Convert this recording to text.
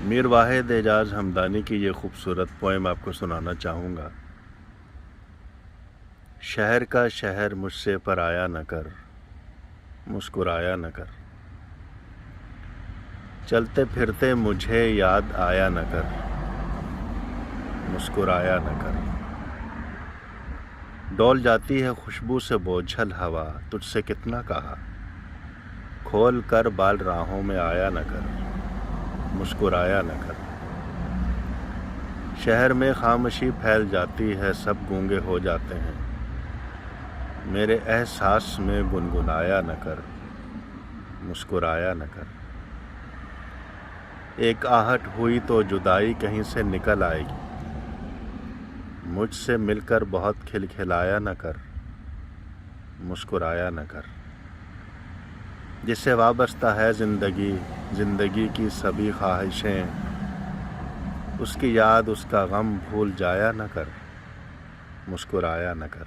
मीर वाहिद एजाज हमदानी की ये खूबसूरत पोएम आपको सुनाना चाहूँगा। शहर का शहर मुझसे पराया न कर, मुस्कुराया न कर। चलते फिरते मुझे याद आया न कर, मुस्कुराया न कर। डोल जाती है खुशबू से बोझल हवा, तुझसे कितना कहा। खोल कर बाल राहों में आया न कर, मुस्कुराया न कर। शहर में खामोशी फैल जाती है, सब गूंगे हो जाते हैं। मेरे एहसास में गुनगुनाया न कर, मुस्कुराया न कर। एक आहट हुई तो जुदाई कहीं से निकल आएगी। मुझसे मिलकर बहुत खिलखिलाया न कर, मुस्कुराया न कर। जिससे वाबस्ता है ज़िंदगी की सभी ख्वाहिशें, उसकी याद उसका गम भूल जाया न कर, मुस्कुराया न कर।